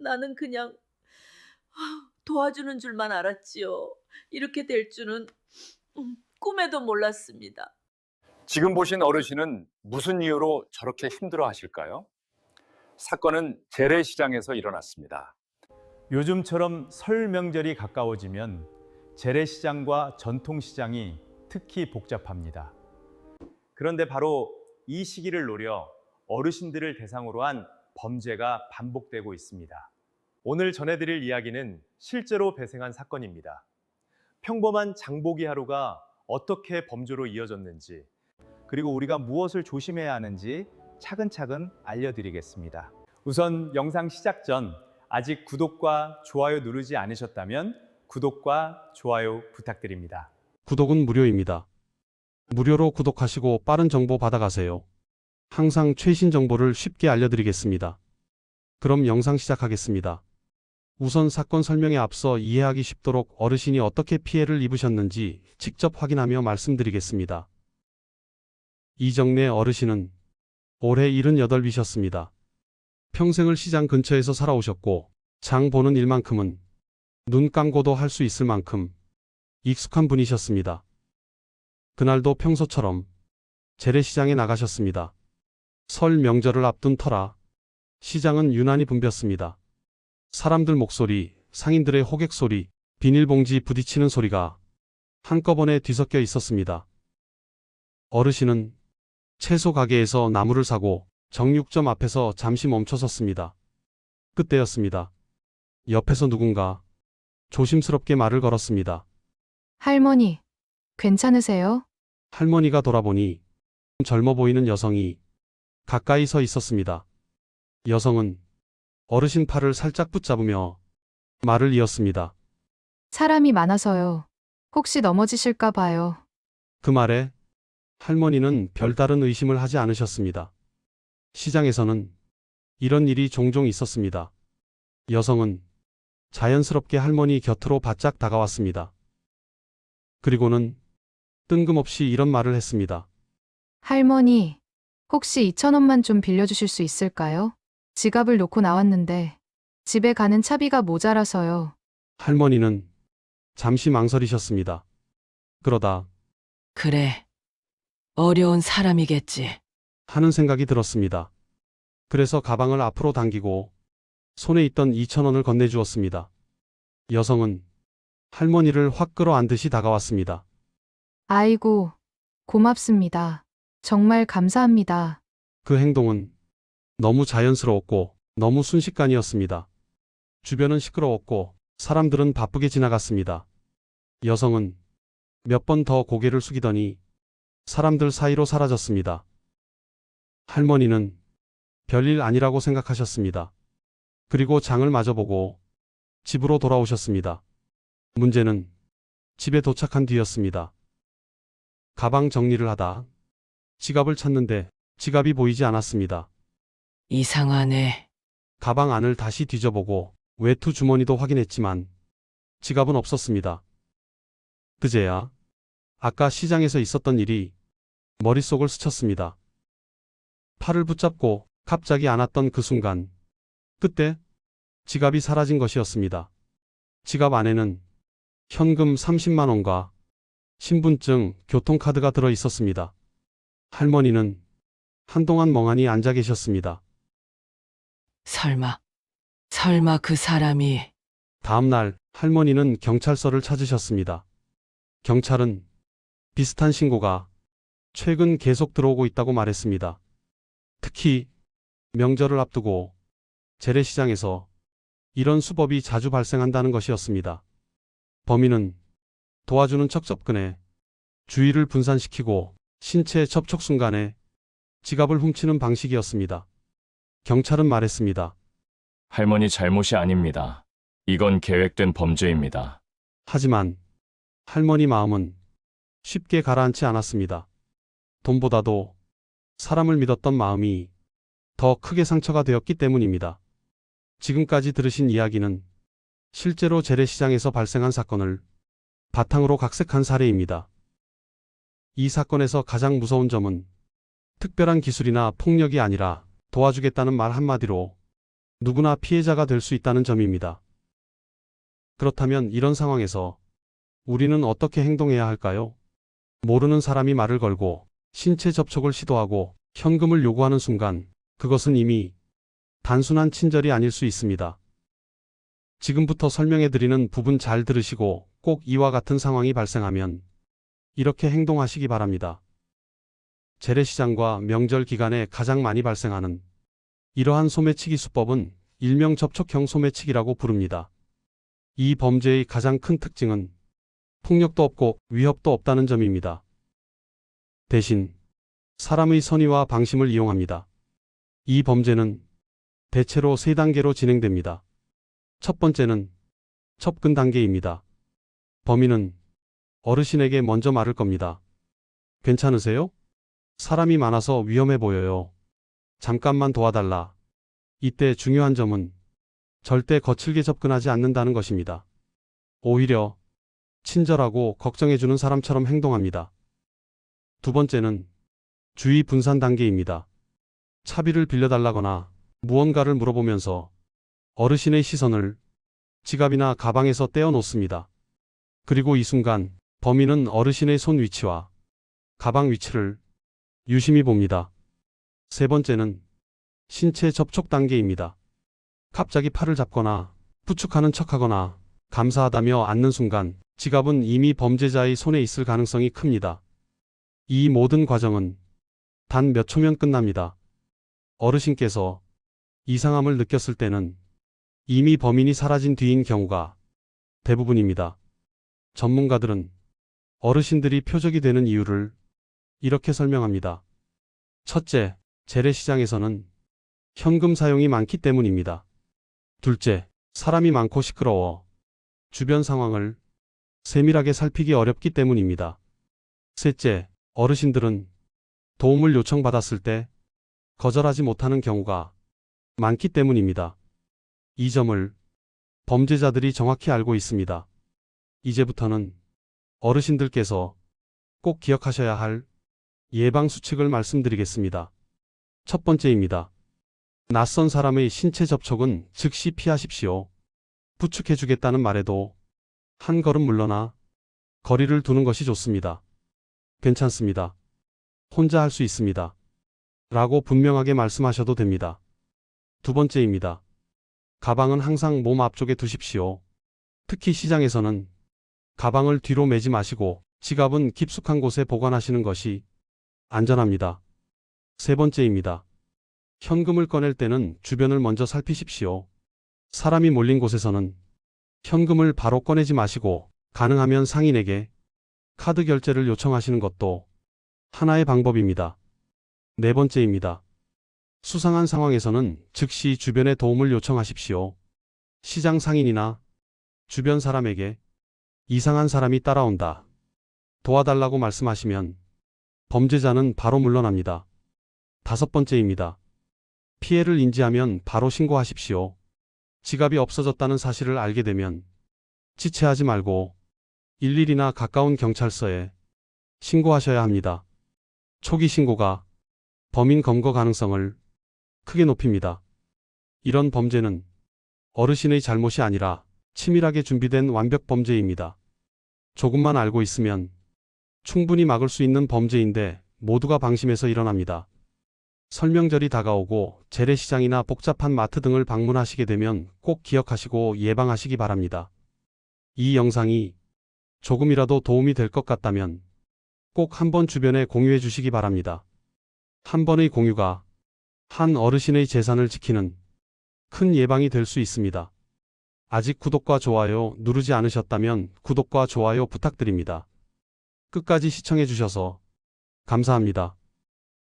나는 그냥 도와주는 줄만 알았지요. 이렇게 될 줄은 꿈에도 몰랐습니다. 지금 보신 어르신은 무슨 이유로 저렇게 힘들어 하실까요? 사건은 재래시장에서 일어났습니다. 요즘처럼 설 명절이 가까워지면 재래시장과 전통시장이 특히 복잡합니다. 그런데 바로 이 시기를 노려 어르신들을 대상으로 한 범죄가 반복되고 있습니다. 오늘 전해드릴 이야기는 실제로 발생한 사건입니다. 평범한 장보기 하루가 어떻게 범죄로 이어졌는지, 그리고 우리가 무엇을 조심해야 하는지 차근차근 알려드리겠습니다. 우선 영상 시작 전 아직 구독과 좋아요 누르지 않으셨다면 구독과 좋아요 부탁드립니다. 구독은 무료입니다. 무료로 구독하시고 빠른 정보 받아가세요. 항상 최신 정보를 쉽게 알려드리겠습니다. 그럼 영상 시작하겠습니다. 우선 사건 설명에 앞서 이해하기 쉽도록 어르신이 어떻게 피해를 입으셨는지 직접 확인하며 말씀드리겠습니다. 이정래 어르신은 올해 78이셨습니다. 평생을 시장 근처에서 살아오셨고 장 보는 일만큼은 눈 감고도 할 수 있을 만큼 익숙한 분이셨습니다. 그날도 평소처럼 재래시장에 나가셨습니다. 설 명절을 앞둔 터라 시장은 유난히 붐볐습니다. 사람들 목소리, 상인들의 호객 소리, 비닐봉지 부딪히는 소리가 한꺼번에 뒤섞여 있었습니다. 어르신은 채소 가게에서 나물을 사고 정육점 앞에서 잠시 멈춰섰습니다. 그때였습니다. 옆에서 누군가 조심스럽게 말을 걸었습니다. 할머니, 괜찮으세요? 할머니가 돌아보니 젊어 보이는 여성이 가까이 서 있었습니다. 여성은 어르신 팔을 살짝 붙잡으며 말을 이었습니다. 사람이 많아서요. 혹시 넘어지실까 봐요. 그 말에 할머니는 별다른 의심을 하지 않으셨습니다. 시장에서는 이런 일이 종종 있었습니다. 여성은 자연스럽게 할머니 곁으로 바짝 다가왔습니다. 그리고는 뜬금없이 이런 말을 했습니다. 할머니, 혹시 2,000원만 좀 빌려주실 수 있을까요? 지갑을 놓고 나왔는데 집에 가는 차비가 모자라서요. 할머니는 잠시 망설이셨습니다. 그러다 그래, 어려운 사람이겠지. 하는 생각이 들었습니다. 그래서 가방을 앞으로 당기고 손에 있던 2,000원을 건네주었습니다. 여성은 할머니를 확 끌어안듯이 다가왔습니다. 아이고, 고맙습니다. 정말 감사합니다. 그 행동은 너무 자연스러웠고 너무 순식간이었습니다. 주변은 시끄러웠고 사람들은 바쁘게 지나갔습니다. 여성은 몇 번 더 고개를 숙이더니 사람들 사이로 사라졌습니다. 할머니는 별일 아니라고 생각하셨습니다. 그리고 장을 마저 보고 집으로 돌아오셨습니다. 문제는 집에 도착한 뒤였습니다. 가방 정리를 하다 지갑을 찾는데 지갑이 보이지 않았습니다. 이상하네. 가방 안을 다시 뒤져보고 외투 주머니도 확인했지만 지갑은 없었습니다. 그제야 아까 시장에서 있었던 일이 머릿속을 스쳤습니다. 팔을 붙잡고 갑자기 안았던 그 순간, 그때 지갑이 사라진 것이었습니다. 지갑 안에는 현금 30만 원과 신분증, 교통카드가 들어 있었습니다. 할머니는 한동안 멍하니 앉아 계셨습니다. 설마 그 사람이. 다음 날 할머니는 경찰서를 찾으셨습니다. 경찰은 비슷한 신고가 최근 계속 들어오고 있다고 말했습니다. 특히 명절을 앞두고 재래시장에서 이런 수법이 자주 발생한다는 것이었습니다. 범인은 도와주는 척 접근해 주의를 분산시키고 신체 접촉 순간에 지갑을 훔치는 방식이었습니다. 경찰은 말했습니다. 할머니 잘못이 아닙니다. 이건 계획된 범죄입니다. 하지만 할머니 마음은 쉽게 가라앉지 않았습니다. 돈보다도 사람을 믿었던 마음이 더 크게 상처가 되었기 때문입니다. 지금까지 들으신 이야기는 실제로 재래시장에서 발생한 사건을 바탕으로 각색한 사례입니다. 이 사건에서 가장 무서운 점은 특별한 기술이나 폭력이 아니라 도와주겠다는 말 한마디로 누구나 피해자가 될 수 있다는 점입니다. 그렇다면 이런 상황에서 우리는 어떻게 행동해야 할까요? 모르는 사람이 말을 걸고 신체 접촉을 시도하고 현금을 요구하는 순간 그것은 이미 단순한 친절이 아닐 수 있습니다. 지금부터 설명해 드리는 부분 잘 들으시고 꼭 이와 같은 상황이 발생하면 이렇게 행동하시기 바랍니다. 재래시장과 명절 기간에 가장 많이 발생하는 이러한 소매치기 수법은 일명 접촉형 소매치기라고 부릅니다. 이 범죄의 가장 큰 특징은 폭력도 없고 위협도 없다는 점입니다. 대신 사람의 선의와 방심을 이용합니다. 이 범죄는 대체로 3단계로 진행됩니다. 첫 번째는 접근 단계입니다. 범인은 어르신에게 먼저 말을 겁니다. 괜찮으세요? 사람이 많아서 위험해 보여요. 잠깐만 도와달라. 이때 중요한 점은 절대 거칠게 접근하지 않는다는 것입니다. 오히려 친절하고 걱정해주는 사람처럼 행동합니다. 두 번째는 주의 분산 단계입니다. 차비를 빌려달라거나 무언가를 물어보면서 어르신의 시선을 지갑이나 가방에서 떼어놓습니다. 그리고 이 순간 범인은 어르신의 손 위치와 가방 위치를 유심히 봅니다. 세 번째는 신체 접촉 단계입니다. 갑자기 팔을 잡거나 부축하는 척하거나 감사하다며 앉는 순간 지갑은 이미 범죄자의 손에 있을 가능성이 큽니다. 이 모든 과정은 단 몇 초면 끝납니다. 어르신께서 이상함을 느꼈을 때는 이미 범인이 사라진 뒤인 경우가 대부분입니다. 전문가들은 어르신들이 표적이 되는 이유를 이렇게 설명합니다. 첫째, 재래시장에서는 현금 사용이 많기 때문입니다. 둘째, 사람이 많고 시끄러워 주변 상황을 세밀하게 살피기 어렵기 때문입니다. 셋째, 어르신들은 도움을 요청받았을 때 거절하지 못하는 경우가 많기 때문입니다. 이 점을 범죄자들이 정확히 알고 있습니다. 이제부터는 어르신들께서 꼭 기억하셔야 할 예방 수칙을 말씀드리겠습니다. 첫 번째입니다. 낯선 사람의 신체 접촉은 즉시 피하십시오. 부축해주겠다는 말에도 한 걸음 물러나 거리를 두는 것이 좋습니다. 괜찮습니다. 혼자 할 수 있습니다. 라고 분명하게 말씀하셔도 됩니다. 두 번째입니다. 가방은 항상 몸 앞쪽에 두십시오. 특히 시장에서는 가방을 뒤로 매지 마시고 지갑은 깊숙한 곳에 보관하시는 것이 안전합니다. 세 번째입니다. 현금을 꺼낼 때는 주변을 먼저 살피십시오. 사람이 몰린 곳에서는 현금을 바로 꺼내지 마시고 가능하면 상인에게 카드 결제를 요청하시는 것도 하나의 방법입니다. 네 번째입니다. 수상한 상황에서는 즉시 주변에 도움을 요청하십시오. 시장 상인이나 주변 사람에게 이상한 사람이 따라온다. 도와달라고 말씀하시면 범죄자는 바로 물러납니다. 다섯 번째입니다. 피해를 인지하면 바로 신고하십시오. 지갑이 없어졌다는 사실을 알게 되면 지체하지 말고 112나 가까운 경찰서에 신고하셔야 합니다. 초기 신고가 범인 검거 가능성을 크게 높입니다. 이런 범죄는 어르신의 잘못이 아니라 치밀하게 준비된 완벽 범죄입니다. 조금만 알고 있으면 충분히 막을 수 있는 범죄인데 모두가 방심해서 일어납니다. 설명절이 다가오고 재래시장이나 복잡한 마트 등을 방문하시게 되면 꼭 기억하시고 예방하시기 바랍니다. 이 영상이 조금이라도 도움이 될 것 같다면 꼭 한번 주변에 공유해 주시기 바랍니다. 한 번의 공유가 한 어르신의 재산을 지키는 큰 예방이 될 수 있습니다. 아직 구독과 좋아요 누르지 않으셨다면 구독과 좋아요 부탁드립니다. 끝까지 시청해 주셔서 감사합니다.